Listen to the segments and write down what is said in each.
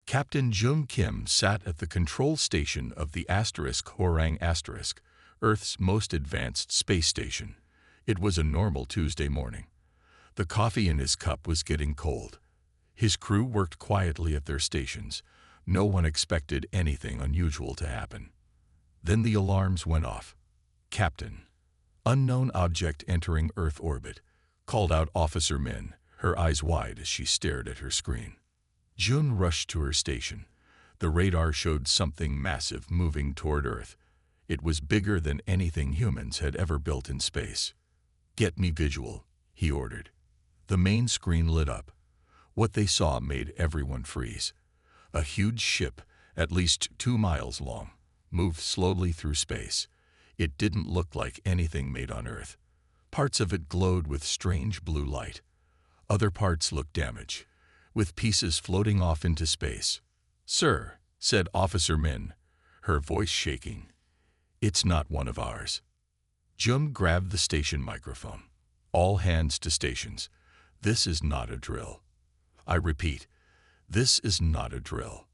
Captain Jung Kim sat at the control station of the Orang *, Earth's most advanced space station. It was a normal Tuesday morning. The coffee in his cup was getting cold. His crew worked quietly at their stations. No one expected anything unusual to happen. Then the alarms went off. "Captain, unknown object entering Earth orbit," called out Officer Min, her eyes wide as she stared at her screen. June rushed to her station. The radar showed something massive moving toward Earth. It was bigger than anything humans had ever built in space. "Get me visual," he ordered. The main screen lit up. What they saw made everyone freeze. A huge ship, at least 2 miles long, moved slowly through space. It didn't look like anything made on Earth. Parts of it glowed with strange blue light. Other parts looked damaged, with pieces floating off into space. "Sir," said Officer Min, her voice shaking, "it's not one of ours." Jung grabbed the station microphone. "All hands to stations. This is not a drill. I repeat, this is not a drill."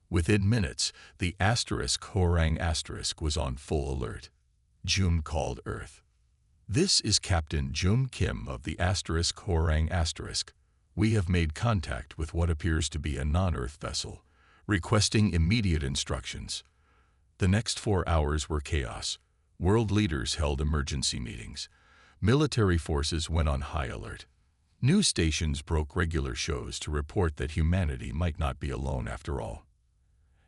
Within minutes, the Orang * was on full alert. June called Earth. "This is Captain Jung Kim of the Orang *. We have made contact with what appears to be a non-Earth vessel, requesting immediate instructions." The next 4 hours were chaos. World leaders held emergency meetings. Military forces went on high alert. News stations broke regular shows to report that humanity might not be alone after all.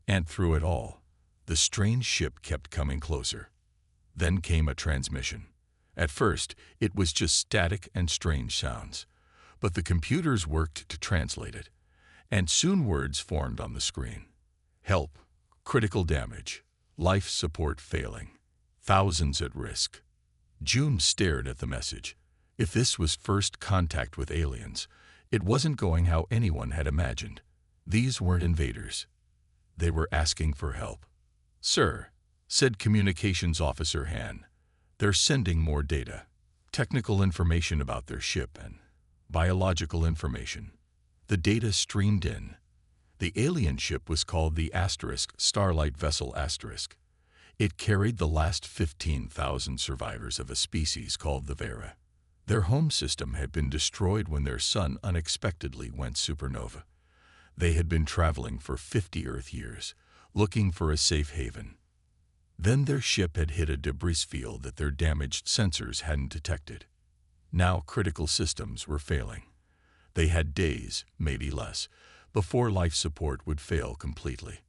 And through it all, the strange ship kept coming closer. Then came a transmission. At first, it was just static and strange sounds, but the computers worked to translate it, and soon words formed on the screen. "Help, critical damage, life support failing, thousands at risk." June stared at the message. If this was first contact with aliens, it wasn't going how anyone had imagined. These weren't invaders. They were asking for help. "Sir," said Communications Officer Han, "they're sending more data, technical information about their ship and biological information." The data streamed in. The alien ship was called the Starlight Vessel *. It carried the last 15,000 survivors of a species called the Vera. Their home system had been destroyed when their sun unexpectedly went supernova. They had been traveling for 50 Earth years, looking for a safe haven. Then their ship had hit a debris field that their damaged sensors hadn't detected. Now critical systems were failing. They had days, maybe less, before life support would fail completely.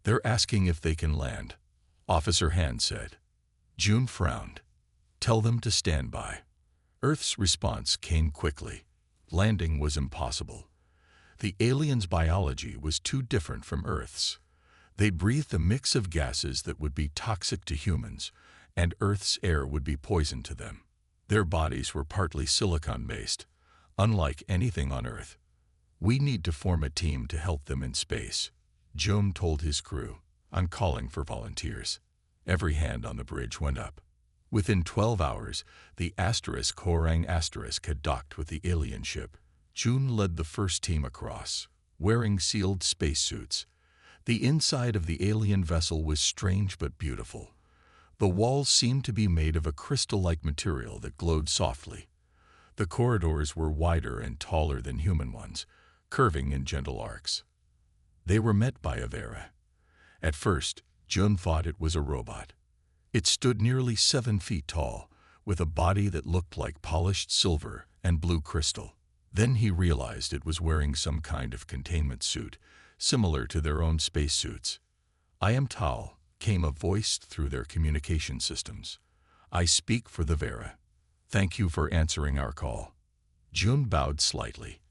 "They're asking if they can land," Officer Han said. June frowned. "Tell them to stand by." Earth's response came quickly. Landing was impossible. The aliens' biology was too different from Earth's. They breathed a mix of gases that would be toxic to humans, and Earth's air would be poison to them. Their bodies were partly silicon-based, unlike anything on Earth. "We need to form a team to help them in space," Jung told his crew. "I'm calling for volunteers." Every hand on the bridge went up. Within 12 hours, the Orang * had docked with the alien ship. June led the first team across, wearing sealed spacesuits. The inside of the alien vessel was strange but beautiful. The walls seemed to be made of a crystal-like material that glowed softly. The corridors were wider and taller than human ones, curving in gentle arcs. They were met by a Vera. At first, June thought it was a robot. It stood nearly 7 feet tall, with a body that looked like polished silver and blue crystal. Then he realized it was wearing some kind of containment suit, similar to their own spacesuits. "I am Tal," came a voice through their communication systems. "I speak for the Vera. Thank you for answering our call." June bowed slightly.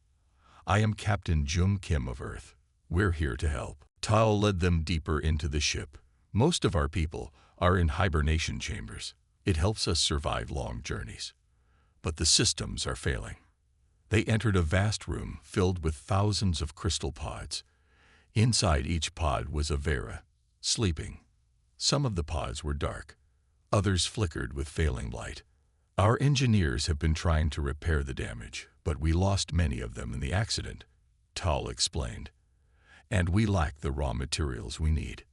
"I am Captain Jung Kim of Earth. We're here to help." Tal led them deeper into the ship. "Most of our people are in hibernation chambers. It helps us survive long journeys. But the systems are failing." They entered a vast room filled with thousands of crystal pods. Inside each pod was a Vera, sleeping. Some of the pods were dark. Others flickered with failing light. "Our engineers have been trying to repair the damage, but we lost many of them in the accident," Tal explained. and we lack the raw materials we need.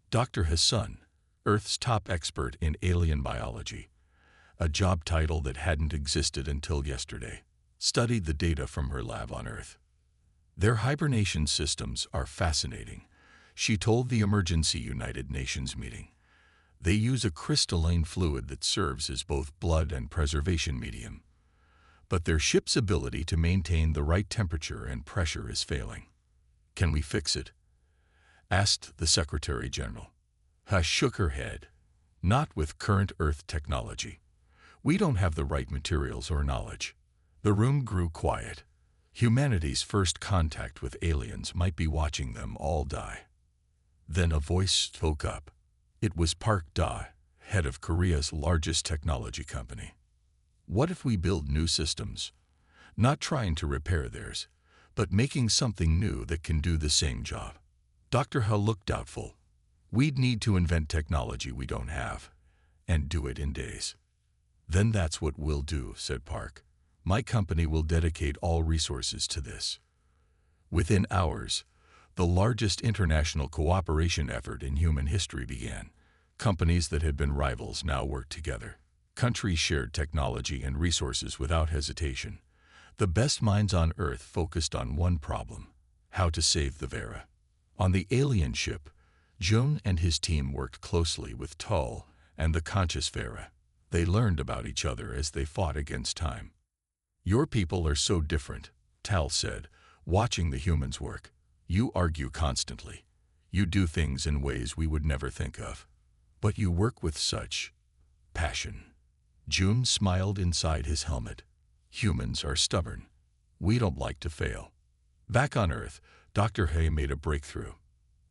Dr. Hassan, Earth's top expert in alien biology, a job title that hadn't existed until yesterday, studied the data from her lab on Earth. Their hibernation systems are fascinating, she told the emergency United Nations meeting. They use a crystalline fluid that serves as both blood and preservation medium. But their ship's ability to maintain the right temperature and pressure is failing. Can we fix it? Asked the Secretary General. Ha shook her head. Not with current Earth technology. We don't have the right materials or knowledge. The room grew quiet. Humanity's first contact with aliens might be watching them all die. Then a voice spoke up. It was Park Da, head of Korea's largest technology company. What if we build new systems? Not trying to repair theirs, but making something new that can do the same job. Dr. Ha looked doubtful. We'd need to invent technology we don't have, and do it in days. Then that's what we'll do, said Park. My company will dedicate all resources to this. Within hours, the largest international cooperation effort in human history began. Companies that had been rivals now worked together. Countries shared technology and resources without hesitation. The best minds on Earth focused on one problem: how to save the Vera. On the alien ship, Jun and his team worked closely with Tull and the conscious Vera. They learned about each other as they fought against time. Your people are so different, Tal said, watching the humans work. You argue constantly. You do things in ways we would never think of. But you work with such passion. Jun smiled inside his helmet. Humans are stubborn. We don't like to fail. Back on Earth, Dr. Hay made a breakthrough.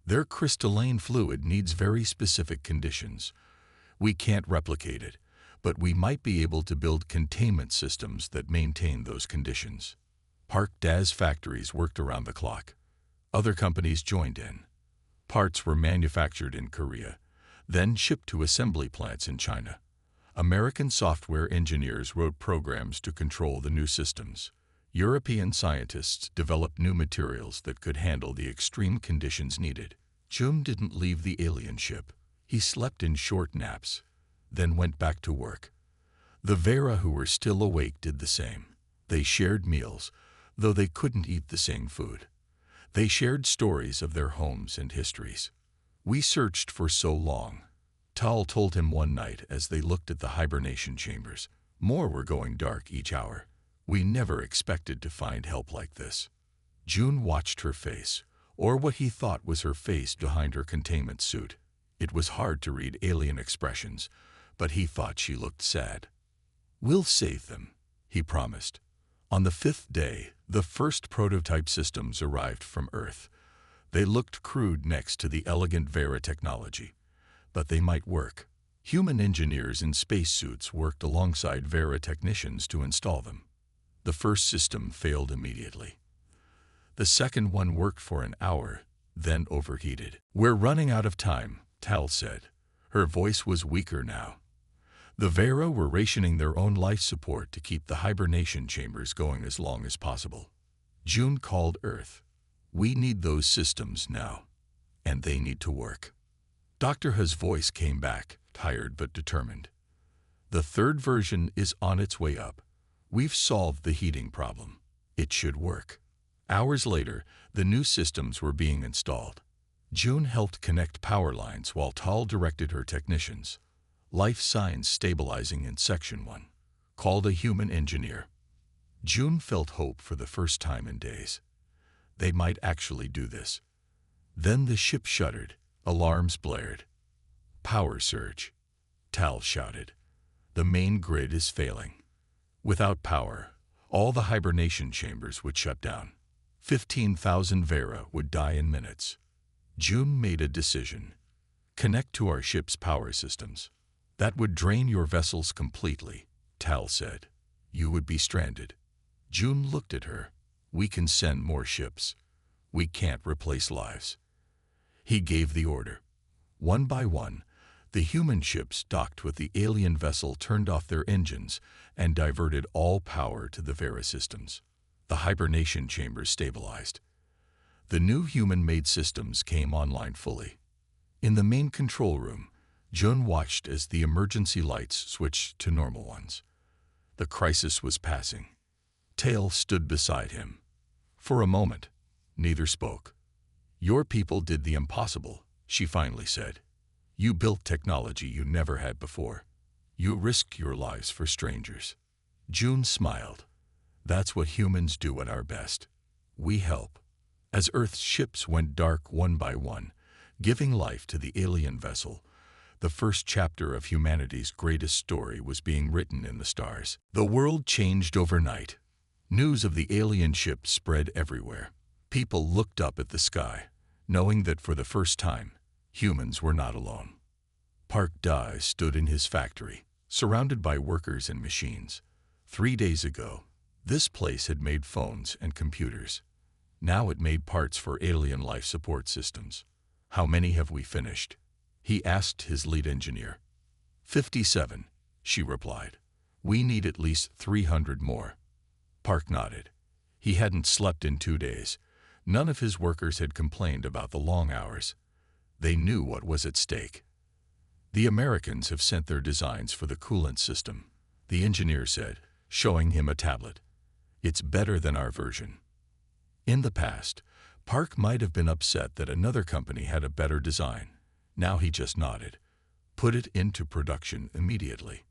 Their crystalline fluid needs very specific conditions. We can't replicate it, but we might be able to build containment systems that maintain those conditions. Park Da's factories worked around the clock. Other companies joined in. Parts were manufactured in Korea, then shipped to assembly plants in China. American software engineers wrote programs to control the new systems. European scientists developed new materials that could handle the extreme conditions needed. Jun didn't leave the alien ship. He slept in short naps, then went back to work. The Vera who were still awake did the same. They shared meals, though they couldn't eat the same food. They shared stories of their homes and histories. We searched for so long, Tal told him one night as they looked at the hibernation chambers. More were going dark each hour. We never expected to find help like this. Jun watched her face, or what he thought was her face behind her containment suit. It was hard to read alien expressions, but he thought she looked sad. We'll save them, he promised. On the 5th day, the first prototype systems arrived from Earth. They looked crude next to the elegant Vera technology, but they might work. Human engineers in spacesuits worked alongside Vera technicians to install them. The first system failed immediately. The second one worked for an hour, then overheated. We're running out of time, Tal said. Her voice was weaker now. The Vera were rationing their own life support to keep the hibernation chambers going as long as possible. Jun called Earth. We need those systems now, and they need to work. Dr. Ha's voice came back, tired but determined. The third version is on its way up. We've solved the heating problem. It should work. Hours later, the new systems were being installed. Jun helped connect power lines while Tal directed her technicians. Life signs stabilizing in Section 1. Called a human engineer. Jun felt hope for the first time in days. They might actually do this. Then the ship shuddered. Alarms blared. Power surge. Tal shouted. The main grid is failing. Without power, all the hibernation chambers would shut down. 15,000 Vera would die in minutes. Jun made a decision. Connect to our ship's power systems. That would drain your vessels completely, Tal said. You would be stranded. Jun looked at her. We can send more ships. We can't replace lives. He gave the order. One by one, the human ships docked with the alien vessel turned off their engines and diverted all power to the Vera systems. The hibernation chambers stabilized. The new human-made systems came online fully. In the main control room, Jun watched as the emergency lights switched to normal ones. The crisis was passing. Tail stood beside him. For a moment, neither spoke. "Your people did the impossible," she finally said. "You built technology you never had before. You risked your lives for strangers." June smiled. "That's what humans do at our best. We help." As Earth's ships went dark one by one, giving life to the alien vessel, the first chapter of humanity's greatest story was being written in the stars. The world changed overnight. News of the alien ship spread everywhere. People looked up at the sky, knowing that for the first time, humans were not alone. Park Dai stood in his factory, surrounded by workers and machines. 3 days ago, this place had made phones and computers. Now it made parts for alien life support systems. "How many have we finished?" he asked his lead engineer. 57, she replied. "We need at least 300 more." Park nodded. He hadn't slept in 2 days. None of his workers had complained about the long hours. They knew what was at stake. "The Americans have sent their designs for the coolant system," the engineer said, showing him a tablet. "It's better than our version." In the past, Park might have been upset that another company had a better design. Now he just nodded. "Put it into production immediately."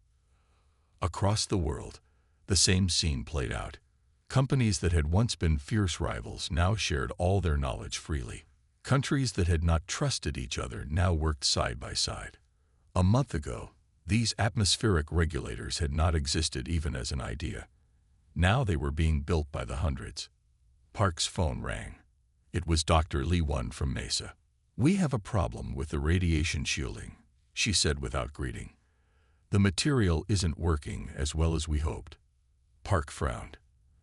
Across the world, the same scene played out. Companies that had once been fierce rivals now shared all their knowledge freely. Countries that had not trusted each other now worked side by side. A month ago, these atmospheric regulators had not existed even as an idea. Now they were being built by the hundreds. Park's phone rang. It was Dr. Lee Won from Mesa. "We have a problem with the radiation shielding," she said without greeting. "The material isn't working as well as we hoped." Park frowned.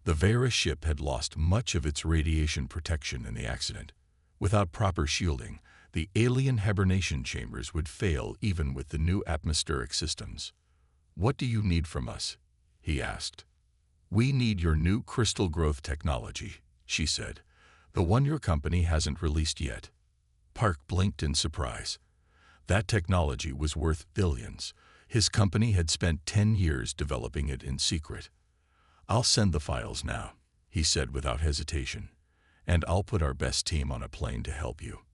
The Vera ship had lost much of its radiation protection in the accident. Without proper shielding, the alien hibernation chambers would fail even with the new atmospheric systems. "What do you need from us?" he asked. "We need your new crystal growth technology," she said. "The one your company hasn't released yet." Park blinked in surprise. That technology was worth billions. His company had spent 10 years developing it in secret. "I'll send the files now," he said without hesitation. "And I'll put our best team on a plane to help you."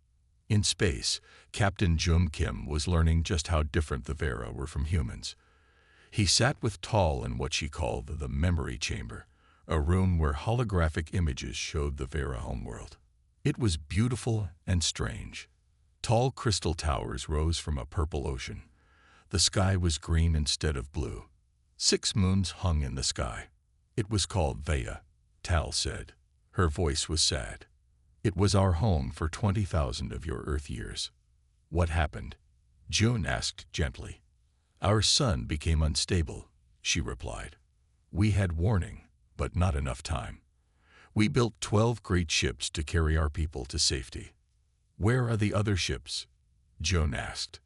In space, Captain Jum Kim was learning just how different the Vera were from humans. He sat with Tall in what she called the memory chamber, a room where holographic images showed the Vera homeworld. It was beautiful and strange. Tall crystal towers rose from a purple ocean. The sky was green instead of blue. 6 moons hung in the sky. "It was called Vea," Tal said. Her voice was sad. "It was our home for 20,000 of your Earth years." "What happened?" June asked gently. "Our sun became unstable," she replied. "We had warning, but not enough time. We built 12 great ships to carry our people to safety." "Where are the other ships?" June asked.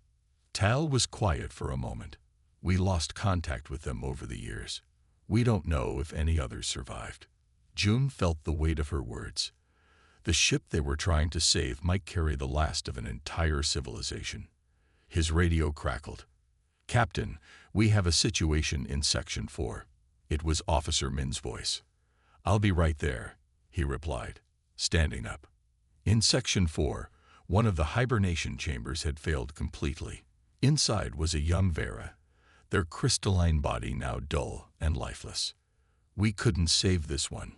Tal was quiet for a moment. "We lost contact with them over the years. We don't know if any others survived." June felt the weight of her words. The ship they were trying to save might carry the last of an entire civilization. His radio crackled. "Captain, we have a situation in Section 4. It was Officer Min's voice. "I'll be right there," he replied, standing up. In Section 4, one of the hibernation chambers had failed completely. Inside was a young Vera, their crystalline body now dull and lifeless. "We couldn't save this one,"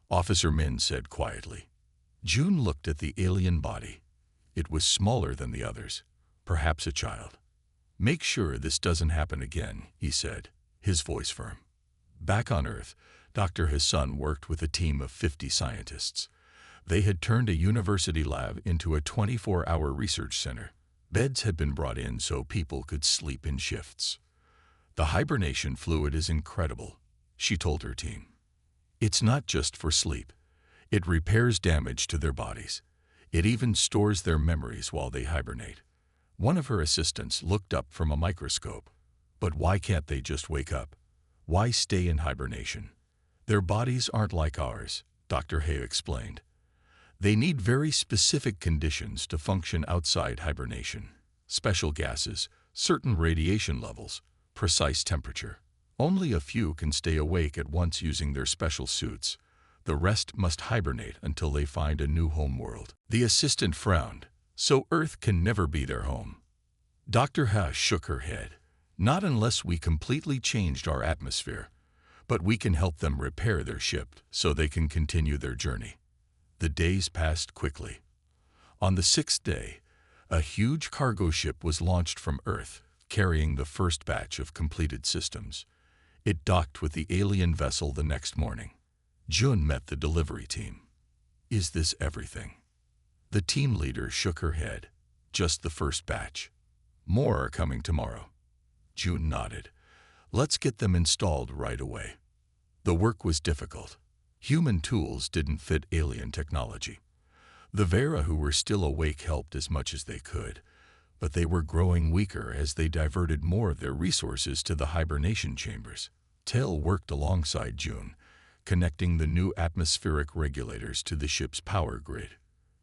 Officer Min said quietly. June looked at the alien body. It was smaller than the others, perhaps a child. "Make sure this doesn't happen again," he said, his voice firm. Back on Earth, Dr. Hassan worked with a team of 50 scientists. They had turned a university lab into a 24-hour research center. Beds had been brought in so people could sleep in shifts. "The hibernation fluid is incredible," she told her team. "It's not just for sleep. It repairs damage to their bodies. It even stores their memories while they hibernate." One of her assistants looked up from a microscope. "But why can't they just wake up? Why stay in hibernation?" "Their bodies aren't like ours," Dr. Hay explained. They need very specific conditions to function outside hibernation. Special gases, certain radiation levels, precise temperature. Only a few can stay awake at once using their special suits. The rest must hibernate until they find a new homeworld. The assistant frowned. So Earth can never be their home. Dr. Ha shook her head. Not unless we completely changed our atmosphere. But we can help them repair their ship so they can continue their journey. The days passed quickly. On the 6th day, a huge cargo ship was launched from Earth, carrying the first batch of completed systems. It docked with the alien vessel the next morning. Jun met the delivery team. Is this everything? The team leader shook her head. Just the first batch. More are coming tomorrow. Jun nodded. Let's get them installed right away. The work was difficult. Human tools didn't fit alien technology. The Vera who were still awake helped as much as they could, but they were growing weaker as they diverted more of their resources to the hibernation chambers. Tail worked alongside Jun, connecting the new atmospheric regulators to the ship's power grid.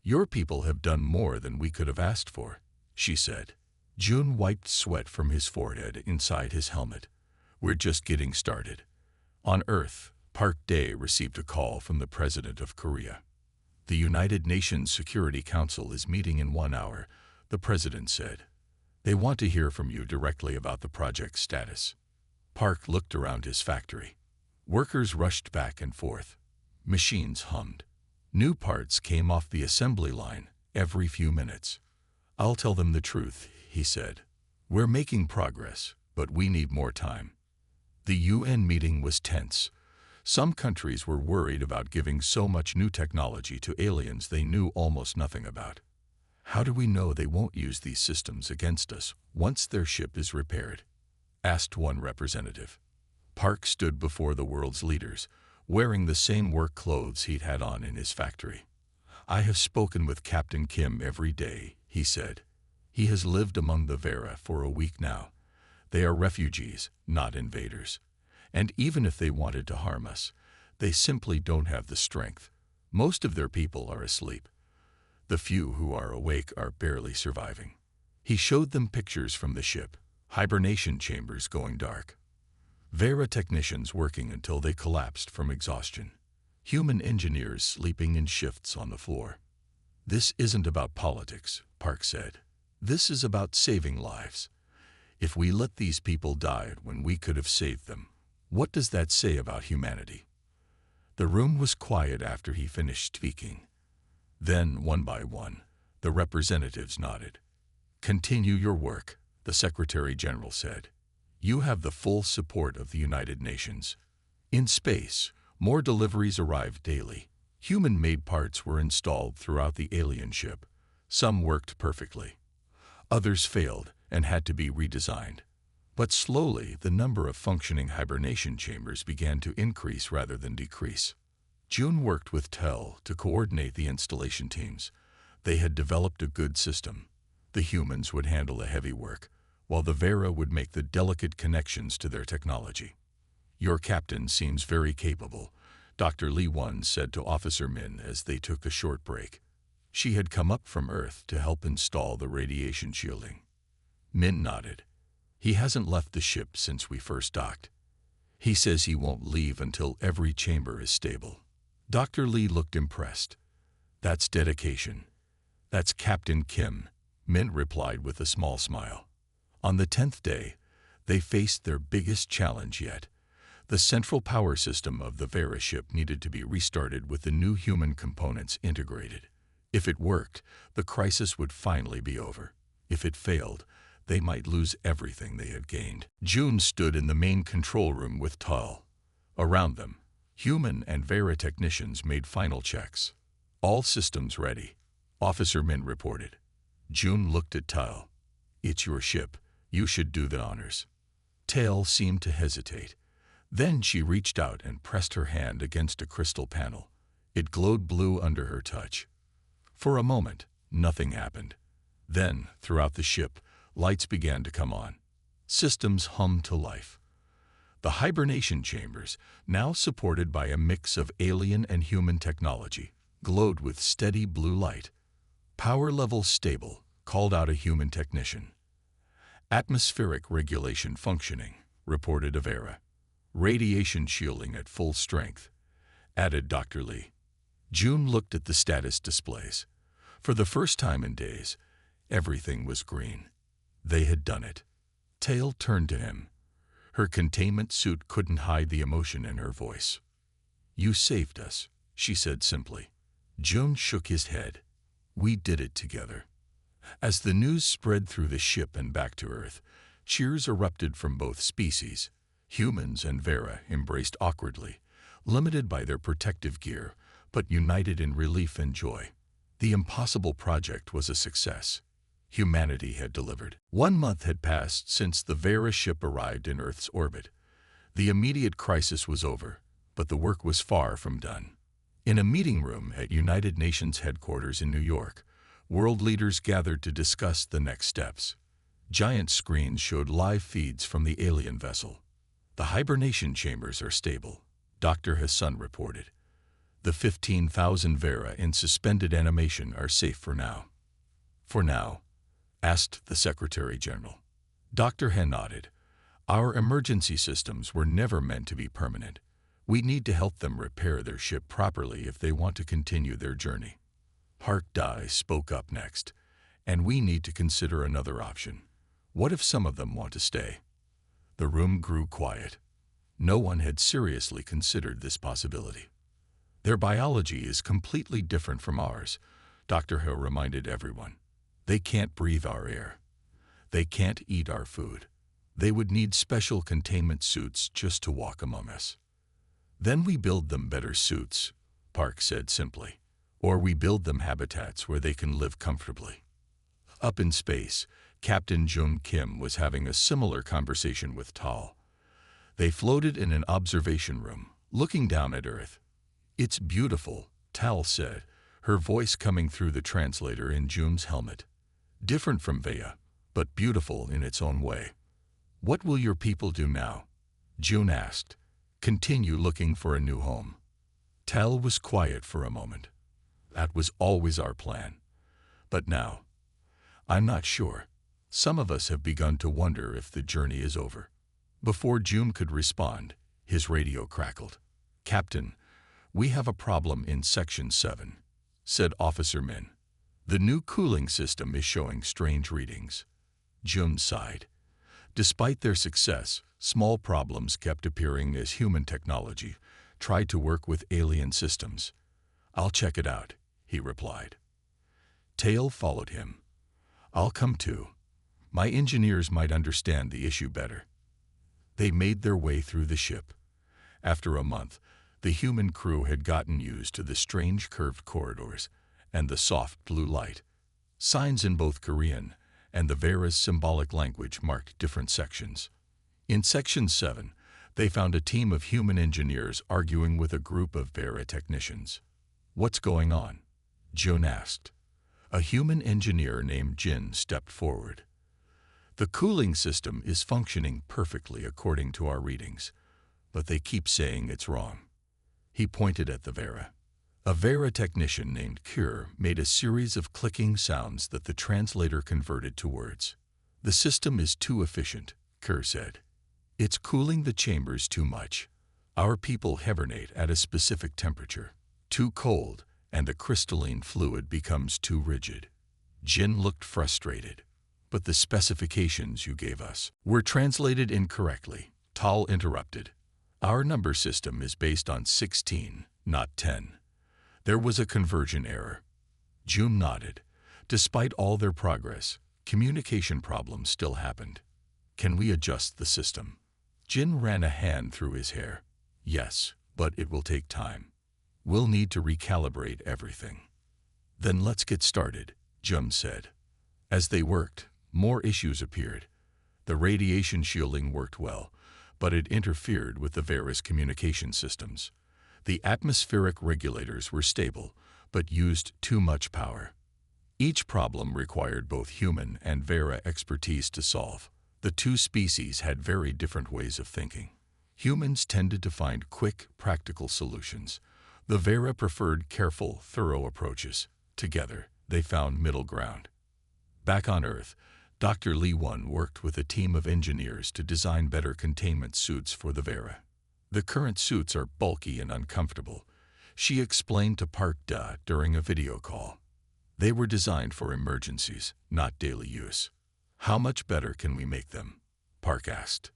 Your people have done more than we could have asked for, she said. Jun wiped sweat from his forehead inside his helmet. We're just getting started. On Earth, Park Dae received a call from the President of Korea. The United Nations Security Council is meeting in 1 hour, the President said. They want to hear from you directly about the project's status. Park looked around his factory. Workers rushed back and forth. Machines hummed. New parts came off the assembly line every few minutes. I'll tell them the truth, he said. We're making progress, but we need more time. The UN meeting was tense. Some countries were worried about giving so much new technology to aliens they knew almost nothing about. How do we know they won't use these systems against us once their ship is repaired? Asked one representative. Park stood before the world's leaders, wearing the same work clothes he'd had on in his factory. I have spoken with Captain Kim every day, he said. He has lived among the Vera for a week now. They are refugees, not invaders. And even if they wanted to harm us, they simply don't have the strength. Most of their people are asleep. The few who are awake are barely surviving. He showed them pictures from the ship, hibernation chambers going dark. Vera technicians working until they collapsed from exhaustion. Human engineers sleeping in shifts on the floor. This isn't about politics, Park said. This is about saving lives. If we let these people die when we could have saved them, what does that say about humanity? The room was quiet after he finished speaking. Then, one by one, the representatives nodded. Continue your work, the Secretary General said. You have the full support of the United Nations. In space, more deliveries arrived daily. Human-made parts were installed throughout the alien ship. Some worked perfectly. Others failed and had to be redesigned. But slowly, the number of functioning hibernation chambers began to increase rather than decrease. Jun worked with Tel to coordinate the installation teams. They had developed a good system. The humans would handle the heavy work, while the Vera would make the delicate connections to their technology. Your captain seems very capable, Dr. Lee Won said to Officer Min as they took a short break. She had come up from Earth to help install the radiation shielding. Min nodded. He hasn't left the ship since we first docked. He says he won't leave until every chamber is stable. Dr. Lee looked impressed. That's dedication. That's Captain Kim, Min replied with a small smile. On the 10th day, they faced their biggest challenge yet. The central power system of the Vera ship needed to be restarted with the new human components integrated. If it worked, the crisis would finally be over. If it failed, they might lose everything they had gained. Jun stood in the main control room with Tal. Around them, human and Vera technicians made final checks. All systems ready, Officer Min reported. Jun looked at Tal. It's your ship. You should do the honors. Tal seemed to hesitate. Then she reached out and pressed her hand against a crystal panel. It glowed blue under her touch. For a moment, nothing happened. Then, throughout the ship, lights began to come on. Systems hummed to life. The hibernation chambers, now supported by a mix of alien and human technology, glowed with steady blue light. "Power level stable," called out a human technician. "Atmospheric regulation functioning," reported a Vera. "Radiation shielding at full strength," added Dr. Lee. June looked at the status displays. For the first time in days, everything was green. They had done it. Tail turned to him. Her containment suit couldn't hide the emotion in her voice. "You saved us," she said simply. June shook his head. "We did it together." As the news spread through the ship and back to Earth, cheers erupted from both species. Humans and Vera embraced awkwardly, limited by their protective gear, but united in relief and joy. The impossible project was a success. Humanity had delivered. 1 month had passed since the Vera ship arrived in Earth's orbit. The immediate crisis was over, but the work was far from done. In a meeting room at United Nations headquarters in New York, world leaders gathered to discuss the next steps. Giant screens showed live feeds from the alien vessel. "The hibernation chambers are stable," Dr. Hassan reported. "The 15,000 Vera in suspended animation are safe for now." "For now?" asked the Secretary General. Dr. He nodded. "Our emergency systems were never meant to be permanent. We need to help them repair their ship properly if they want to continue their journey." Hark Dai spoke up next. "And we need to consider another option. What if some of them want to stay?" The room grew quiet. No one had seriously considered this possibility. "Their biology is completely different from ours," Dr. Hill reminded everyone. "They can't breathe our air. They can't eat our food. They would need special containment suits just to walk among us." "Then we build them better suits," Park said simply. "Or we build them habitats where they can live comfortably." Up in space, Captain Jung Kim was having a similar conversation with Tal. They floated in an observation room, looking down at Earth. "It's beautiful," Tal said, her voice coming through the translator in June's helmet. "Different from Vea, but beautiful in its own way." "What will your people do now?" June asked. "Continue looking for a new home." Tal was quiet for a moment. "That was always our plan. But now, I'm not sure. Some of us have begun to wonder if the journey is over." Before June could respond, his radio crackled. "Captain, we have a problem in Section 7, said Officer Min. "The new cooling system is showing strange readings." June sighed. Despite their success, small problems kept appearing as human technology tried to work with alien systems. "I'll check it out," he replied. Tail followed him. "I'll come too. My engineers might understand the issue better." They made their way through the ship. After a month, the human crew had gotten used to the strange curved corridors and the soft blue light. Signs in both Korean and the Vera's symbolic language marked different sections. In Section 7, they found a team of human engineers arguing with a group of Vera technicians. "What's going on?" June asked. A human engineer named Jin stepped forward. "The cooling system is functioning perfectly according to our readings, but they keep saying it's wrong." He pointed at the Vera. A Vera technician named Kure made a series of clicking sounds that the translator converted to words. "The system is too efficient," Kure said. "It's cooling the chambers too much. Our people hibernate at a specific temperature. Too cold, and the crystalline fluid becomes too rigid." Jin looked frustrated. "But the specifications you gave us were translated incorrectly," Tal interrupted. "Our number system is based on 16, not 10. There was a conversion error." June nodded. Despite all their progress, communication problems still happened. "Can we adjust the system?" Jin ran a hand through his hair. "Yes, but it will take time. We'll need to recalibrate everything." "Then let's get started," Jun said. As they worked, more issues appeared. The radiation shielding worked well, but it interfered with the Vera's communication systems. The atmospheric regulators were stable, but used too much power. Each problem required both human and Vera expertise to solve. The two species had very different ways of thinking. Humans tended to find quick, practical solutions. The Vera preferred careful, thorough approaches. Together, they found middle ground. Back on Earth, Dr. Lee Won worked with a team of engineers to design better containment suits for the Vera. The current suits are bulky and uncomfortable, she explained to Park Da during a video call. They were designed for emergencies, not daily use. How much better can we make them? Park asked.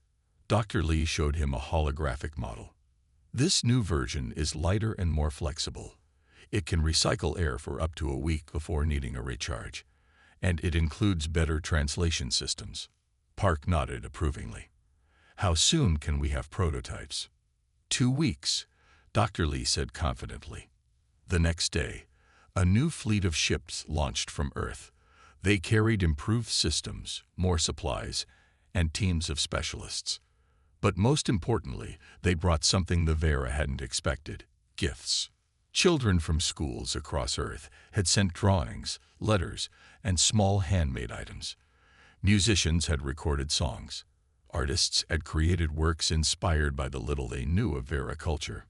Dr. Lee showed him a holographic model. This new version is lighter and more flexible. It can recycle air for up to a week before needing a recharge, and it includes better translation systems. Park nodded approvingly. How soon can we have prototypes? 2 weeks, Dr. Lee said confidently. The next day, a new fleet of ships launched from Earth. They carried improved systems, more supplies, and teams of specialists. But most importantly, they brought something the Vera hadn't expected: gifts. Children from schools across Earth had sent drawings, letters, and small handmade items. Musicians had recorded songs. Artists had created works inspired by the little they knew of Vera culture.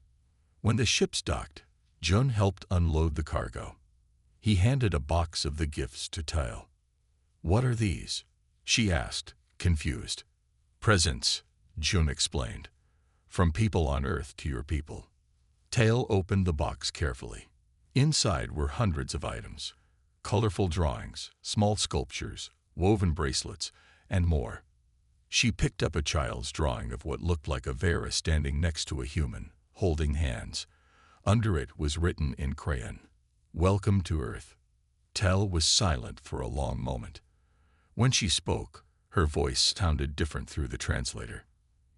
When the ships docked, Jun helped unload the cargo. He handed a box of the gifts to Tile. "What are these?" she asked, confused. "Presents," Jun explained. "From people on Earth to your people." Tale opened the box carefully. Inside were hundreds of items: colorful drawings, small sculptures, woven bracelets, and more. She picked up a child's drawing of what looked like a Vera standing next to a human, holding hands. Under it was written in crayon, "Welcome to Earth." Tell was silent for a long moment. When she spoke, her voice sounded different through the translator.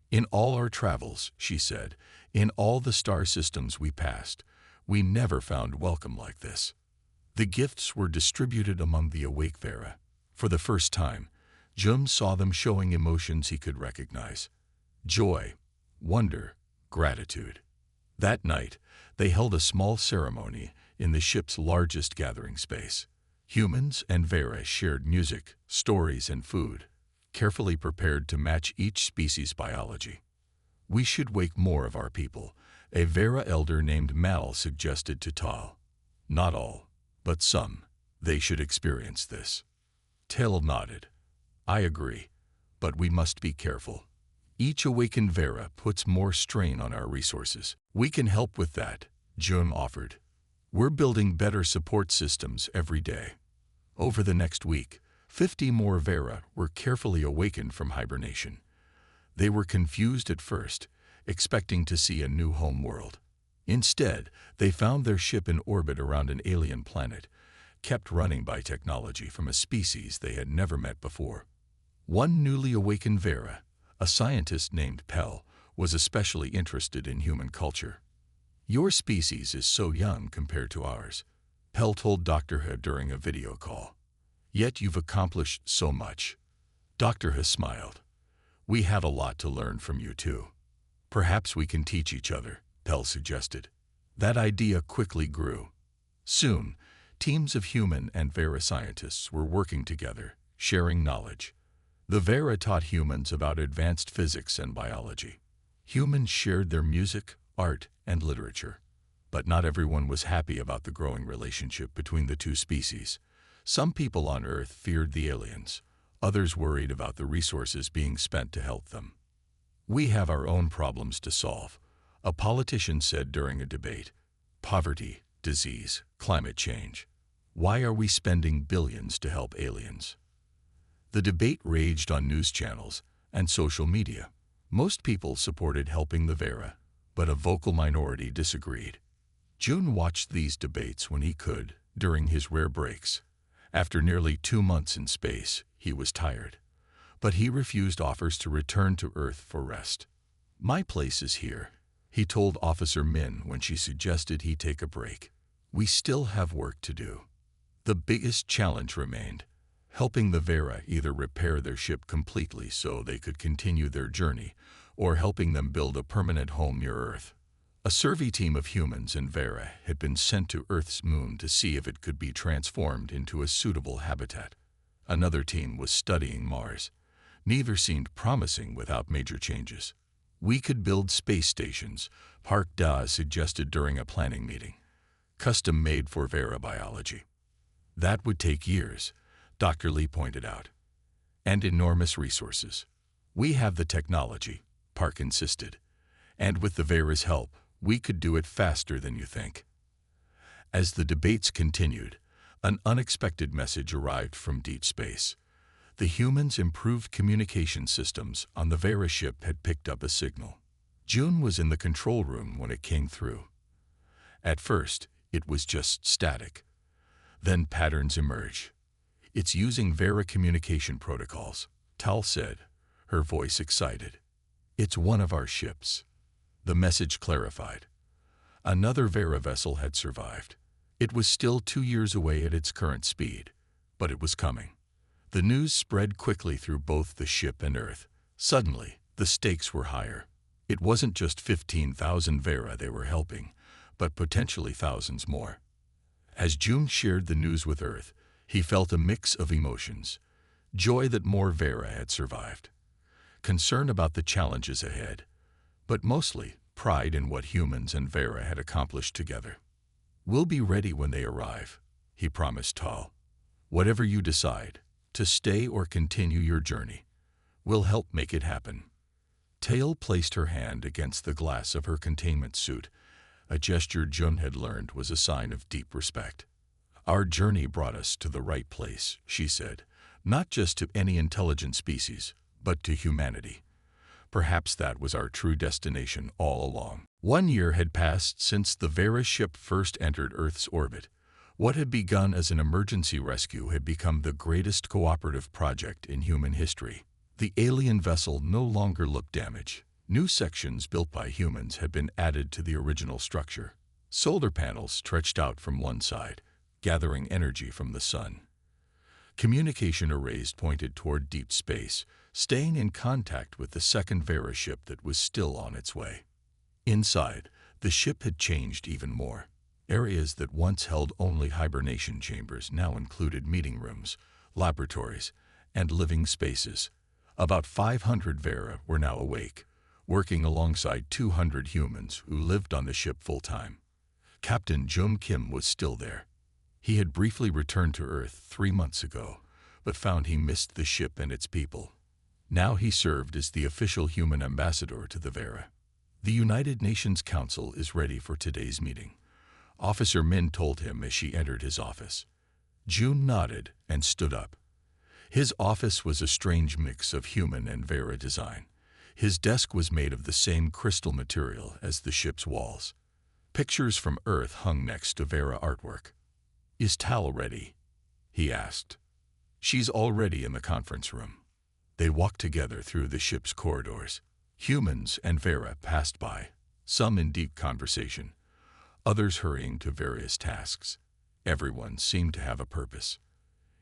"In all our travels," she said, "in all the star systems we passed, we never found welcome like this." The gifts were distributed among the awake Vera. For the first time, Jun saw them showing emotions he could recognize: joy, wonder, gratitude. That night, they held a small ceremony in the ship's largest gathering space. Humans and Vera shared music, stories, and food, carefully prepared to match each species' biology. "We should wake more of our people," a Vera elder named Mal suggested to Tal. "Not all, but some. They should experience this." Tal nodded. "I agree, but we must be careful. Each awakened Vera puts more strain on our resources." "We can help with that," Jun offered. "We're building better support systems every day." Over the next week, 50 more Vera were carefully awakened from hibernation. They were confused at first, expecting to see a new home world. Instead, they found their ship in orbit around an alien planet, kept running by technology from a species they had never met before. One newly awakened Vera, a scientist named Pell, was especially interested in human culture. "Your species is so young compared to ours," Pell told Dr. He during a video call. "Yet you've accomplished so much." Dr. He smiled. "We have a lot to learn from you too." "Perhaps we can teach each other," Pell suggested. That idea quickly grew. Soon, teams of human and Vera scientists were working together, sharing knowledge. The Vera taught humans about advanced physics and biology. Humans shared their music, art, and literature. But not everyone was happy about the growing relationship between the two species. Some people on Earth feared the aliens. Others worried about the resources being spent to help them. "We have our own problems to solve," a politician said during a debate. "Poverty, disease, climate change. Why are we spending billions to help aliens?" The debate raged on news channels and social media. Most people supported helping the Vera, but a vocal minority disagreed. Jun watched these debates when he could, during his rare breaks. After nearly 2 months in space, he was tired. But he refused offers to return to Earth for rest. "My place is here," he told Officer Min when she suggested he take a break. "We still have work to do." The biggest challenge remained: helping the Vera either repair their ship completely so they could continue their journey, or helping them build a permanent home near Earth. A survey team of humans and Vera had been sent to Earth's moon to see if it could be transformed into a suitable habitat. Another team was studying Mars. Neither seemed promising without major changes. We could build space stations, Park Da suggested during a planning meeting, custom-made for Vera biology. That would take years, Dr. Lee pointed out, and enormous resources. We have the technology, Park insisted, and with the Vera's help, we could do it faster than you think. As the debates continued, an unexpected message arrived from deep space. The humans' improved communication systems on the Vera ship had picked up a signal. June was in the control room when it came through. At first, it was just static. Then patterns emerged. It's using Vera communication protocols, Tal said, her voice excited. It's one of our ships. The message clarified. Another Vera vessel had survived. It was still 2 years away at its current speed, but it was coming. The news spread quickly through both the ship and Earth. Suddenly, the stakes were higher. It wasn't just 15,000 Vera they were helping, but potentially thousands more. As June shared the news with Earth, he felt a mix of emotions. Joy that more Vera had survived. Concern about the challenges ahead. But mostly, pride in what humans and Vera had accomplished together. We'll be ready when they arrive, he promised Tal. Whatever you decide, to stay or continue your journey, we'll help make it happen. Tal placed her hand against the glass of her containment suit, a gesture June had learned was a sign of deep respect. Our journey brought us to the right place, she said, not just to any intelligent species, but to humanity. Perhaps that was our true destination all along. 1 year had passed since the Vera ship first entered Earth's orbit. What had begun as an emergency rescue had become the greatest cooperative project in human history. The alien vessel no longer looked damaged. New sections built by humans had been added to the original structure. Solar panels stretched out from one side, gathering energy from the sun. Communication arrays pointed toward deep space, staying in contact with the second Vera ship that was still on its way. Inside, the ship had changed even more. Areas that once held only hibernation chambers now included meeting rooms, laboratories, and living spaces. About 500 Vera were now awake, working alongside 200 humans who lived on the ship full-time. Captain Jung Kim was still there. He had briefly returned to Earth 3 months ago, but found he missed the ship and its people. Now he served as the official human ambassador to the Vera. The United Nations Council is ready for today's meeting, Officer Min told him as she entered his office. June nodded and stood up. His office was a strange mix of human and Vera design. His desk was made of the same crystal material as the ship's walls. Pictures from Earth hung next to Vera artwork. "Is Tal ready?" he asked. "She's already in the conference room." They walked together through the ship's corridors. Humans and Vera passed by, some in deep conversation, others hurrying to various tasks. Everyone seemed to have a purpose.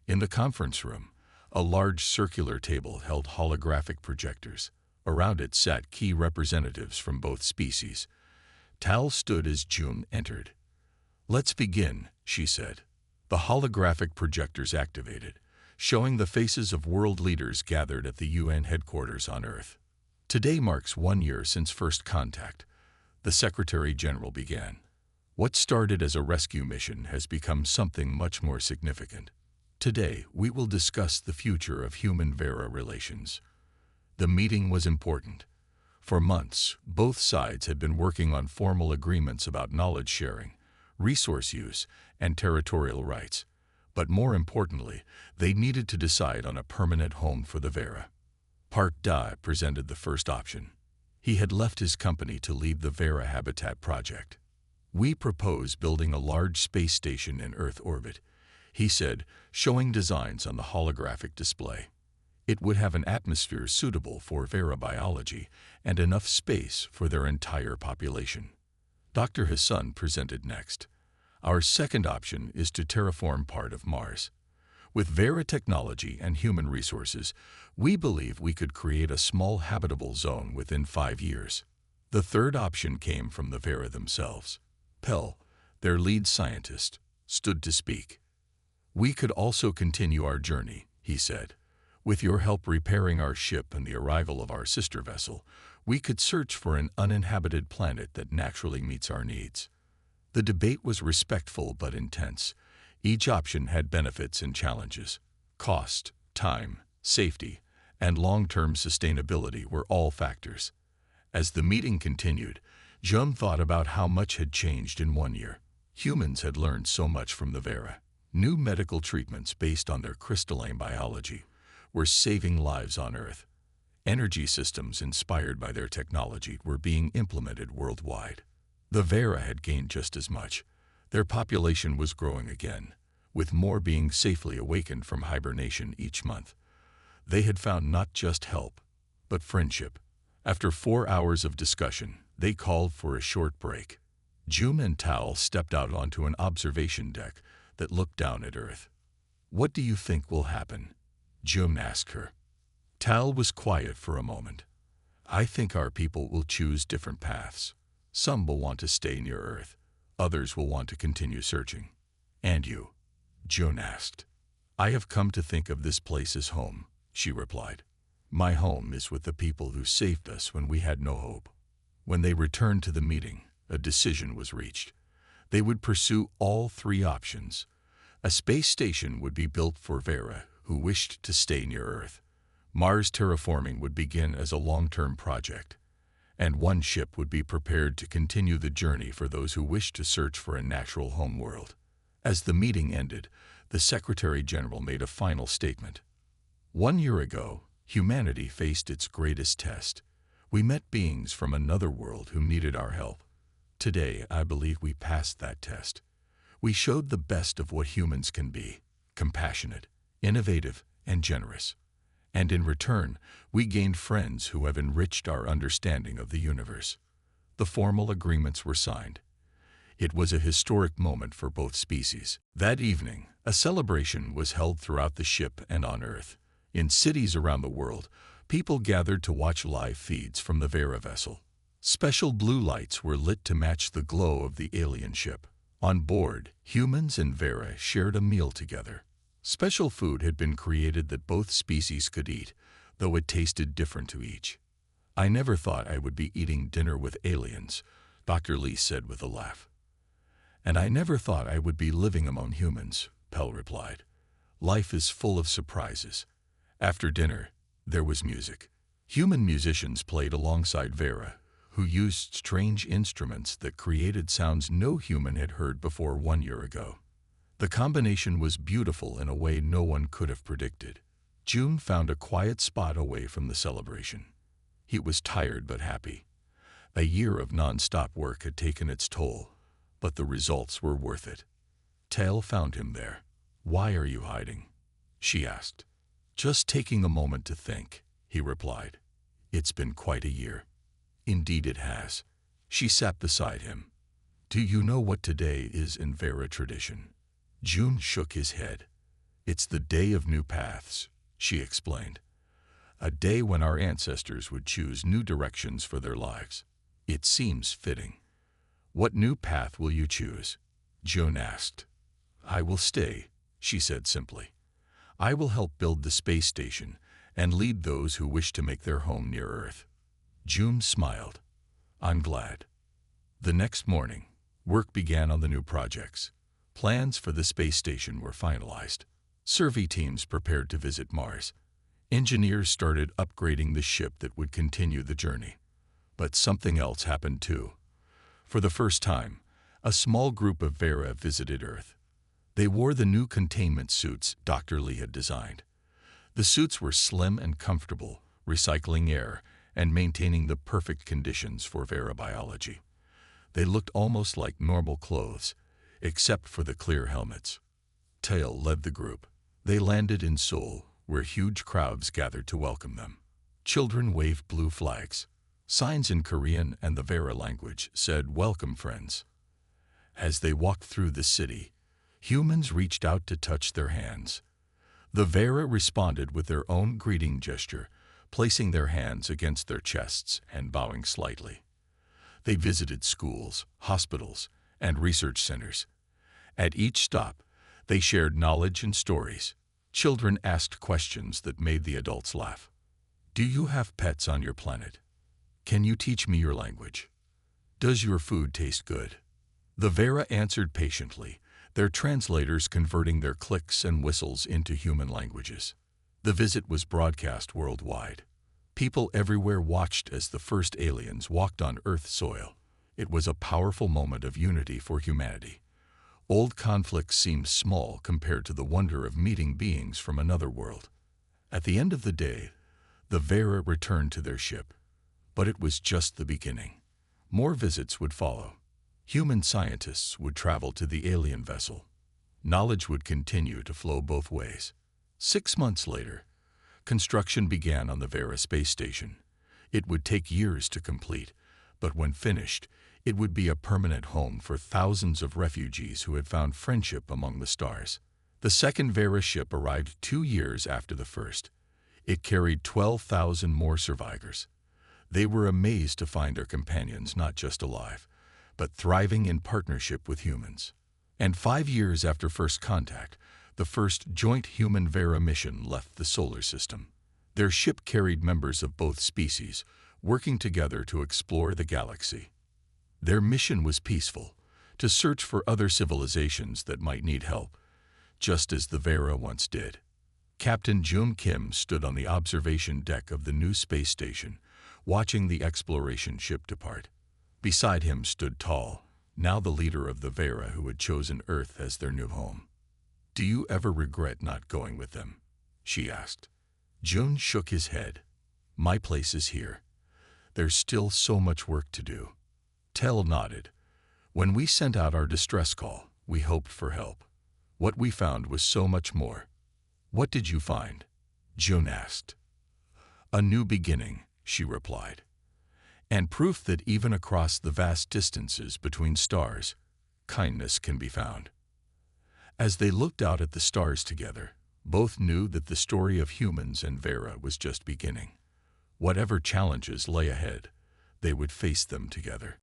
In the conference room, a large circular table held holographic projectors. Around it sat key representatives from both species. Tal stood as June entered. "Let's begin," she said. The holographic projectors activated, showing the faces of world leaders gathered at the UN headquarters on Earth. "Today marks 1 year since first contact," the Secretary General began. "What started as a rescue mission has become something much more significant. Today, we will discuss the future of human-Vera relations." The meeting was important. For months, both sides had been working on formal agreements about knowledge sharing, resource use, and territorial rights. But more importantly, they needed to decide on a permanent home for the Vera. Park Da presented the first option. He had left his company to lead the Vera Habitat project. "We propose building a large space station in Earth orbit," he said, showing designs on the holographic display. "It would have an atmosphere suitable for Vera biology and enough space for their entire population." Dr. Hassan presented next. "Our second option is to terraform part of Mars. With Vera technology and human resources, we believe we could create a small habitable zone within 5 years." The third option came from the Vera themselves. Pell, their lead scientist, stood to speak. "We could also continue our journey," he said. "With your help repairing our ship and the arrival of our sister vessel, We could search for an uninhabited planet that naturally meets our needs. The debate was respectful but intense. Each option had benefits and challenges. Cost, time, safety, and long-term sustainability were all factors. As the meeting continued, Jum thought about how much had changed in 1 year. Humans had learned so much from the Vera. New medical treatments based on their crystalline biology were saving lives on Earth. Energy systems inspired by their technology were being implemented worldwide. The Vera had gained just as much. Their population was growing again, with more being safely awakened from hibernation each month. They had found not just help, but friendship. After 4 hours of discussion, they called for a short break. Jum and Tal stepped out onto an observation deck that looked down at Earth. "What do you think will happen?" Jum asked her. Tal was quiet for a moment. "I think our people will choose different paths. Some will want to stay near Earth. Others will want to continue searching." "And you?" June asked. "I have come to think of this place as home," she replied. "My home is with the people who saved us when we had no hope." When they returned to the meeting, a decision was reached. They would pursue all 3 options. A space station would be built for Vera, who wished to stay near Earth. Mars terraforming would begin as a long-term project, and one ship would be prepared to continue the journey for those who wished to search for a natural homeworld. As the meeting ended, the Secretary General made a final statement. 1 year ago, humanity faced its greatest test. We met beings from another world who needed our help. Today, I believe we passed that test. We showed the best of what humans can be: compassionate, innovative, and generous. And in return, we gained friends who have enriched our understanding of the universe. The formal agreements were signed. It was a historic moment for both species. That evening, a celebration was held throughout the ship and on Earth. In cities around the world, people gathered to watch live feeds from the Vera vessel. Special blue lights were lit to match the glow of the alien ship. On board, humans and Vera shared a meal together. Special food had been created that both species could eat, though it tasted different to each. "I never thought I would be eating dinner with aliens," Dr. Lee said with a laugh. "And I never thought I would be living among humans," Pell replied. "Life is full of surprises." After dinner, there was music. Human musicians played alongside Vera, who used strange instruments that created sounds no human had heard before 1 year ago. The combination was beautiful in a way no one could have predicted. June found a quiet spot away from the celebration. He was tired but happy. A year of non-stop work had taken its toll, but the results were worth it. Tal found him there. "Why are you hiding?" she asked. "Just taking a moment to think," he replied. "It's been quite a year." "Indeed it has." She sat beside him. "Do you know what today is in Vera tradition?" June shook his head. "It's the day of new paths," she explained. "A day when our ancestors would choose new directions for their lives. It seems fitting." "What new path will you choose?" June asked. "I will stay," she said simply. "I will help build the space station and lead those who wish to make their home near Earth." June smiled. "I'm glad." The next morning, work began on the new projects. Plans for the space station were finalized. Survey teams prepared to visit Mars. Engineers started upgrading the ship that would continue the journey. But something else happened too. For the first time, a small group of Vera visited Earth. They wore the new containment suits Dr. Lee had designed. The suits were slim and comfortable, recycling air and maintaining the perfect conditions for Vera biology. They looked almost like normal clothes, except for the clear helmets. Tail led the group. They landed in Seoul, where huge crowds gathered to welcome them. Children waved blue flags. Signs in Korean and the Vera language said, "Welcome, friends." As they walked through the city, humans reached out to touch their hands. The Vera responded with their own greeting gesture, placing their hands against their chests and bowing slightly. They visited schools, hospitals, and research centers. At each stop, they shared knowledge and stories. Children asked questions that made the adults laugh. "Do you have pets on your planet?" Can you teach me your language? Does your food taste good? The Vera answered patiently, their translators converting their clicks and whistles into human languages. The visit was broadcast worldwide. People everywhere watched as the first aliens walked on Earth soil. It was a powerful moment of unity for humanity. Old conflicts seemed small compared to the wonder of meeting beings from another world. At the end of the day, the Vera returned to their ship. But it was just the beginning. More visits would follow. Human scientists would travel to the alien vessel. Knowledge would continue to flow both ways. 6 months later, construction began on the Vera space station. It would take years to complete, but when finished, it would be a permanent home for thousands of refugees who had found friendship among the stars. The second Vera ship arrived 2 years after the first. It carried 12,000 more survivors. They were amazed to find their companions not just alive, but thriving in partnership with humans. And 5 years after first contact, the first joint human-Vera mission left the solar system. Their ship carried members of both species, working together to explore the galaxy. Their mission was peaceful, to search for other civilizations that might need help, just as the Vera once did. Captain Jung Kim stood on the observation deck of the new space station, watching the exploration ship depart. Beside him stood Tall, now the leader of the Vera who had chosen Earth as their new home. "Do you ever regret not going with them?" she asked. Jun shook his head. "My place is here. There's still so much work to do." Tell nodded. "When we sent out our distress call, we hoped for help. What we found was so much more." "What did you find?" Jun asked. "A new beginning," she replied, "and proof that even across the vast distances between stars, kindness can be found." As they looked out at the stars together, both knew that the story of humans and Vera was just beginning. Whatever challenges lay ahead, they would face them together.